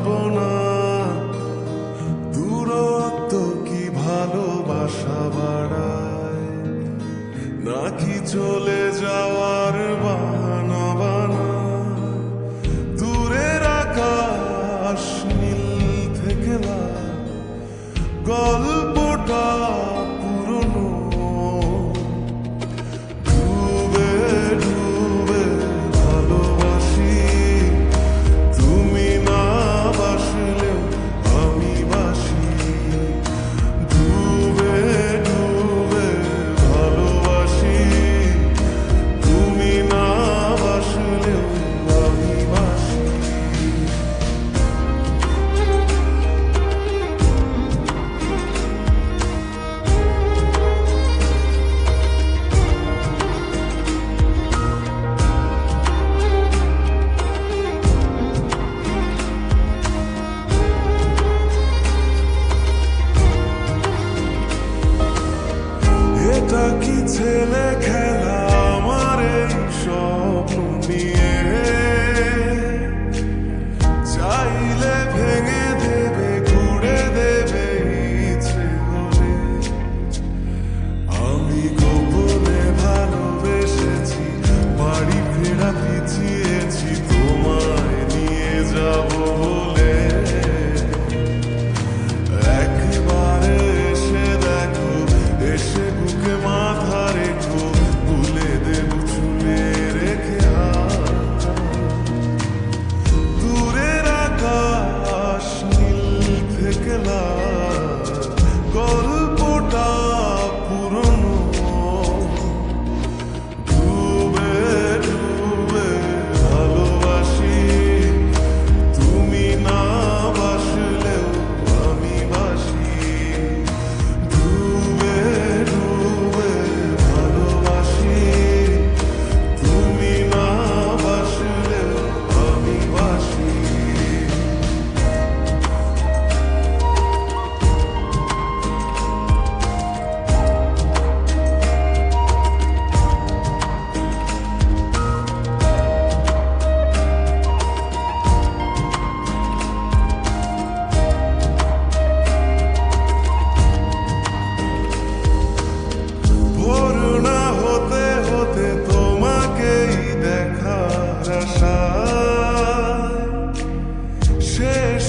বাসবো না। দূরত্ব কি ভালোবাসা বাড়ায়, নাকি চলে যাওয়ার বাহানা বানায়? দূরের আকাশ নীল থেকে লাল, গল্পটা পুরনো। ডুবে ডুবে ভালোবাসি, তুমি না বাসলেও আমি বাসি। ডুবে ডুবে ভালোবাসি, তুমি না বাসলেও আমি বাসি। এটা কি ছেলে খেলা আমার এই স্বপ্ন নিয়ে? চাইলে ভেঙে দেবে, ঘুরে দেবে ইচ্ছে হলে। আমি গোপনে ভালোবেসেছি, বাড়ি ফেরা পিছিয়েছি তোমায় নিয়ে যাব বলে। একবারে এসে দেখো, এসে বুকে মাথা রেখো, ভুলে দেব চুলে রেখে হাত। দূরের আকাশ নীল থেকে লাল, গল্পটা পুরনো। ডুবে ডুবে ভালোবাসি, তুমি না বাসলেও আমি বাসি। ডুবে ডুবে ভালোবাসি, তুমি না বাসলেও আমি বাসি। ভোর না হতে হতে তোমাকেই দেখার আশায়, শেষ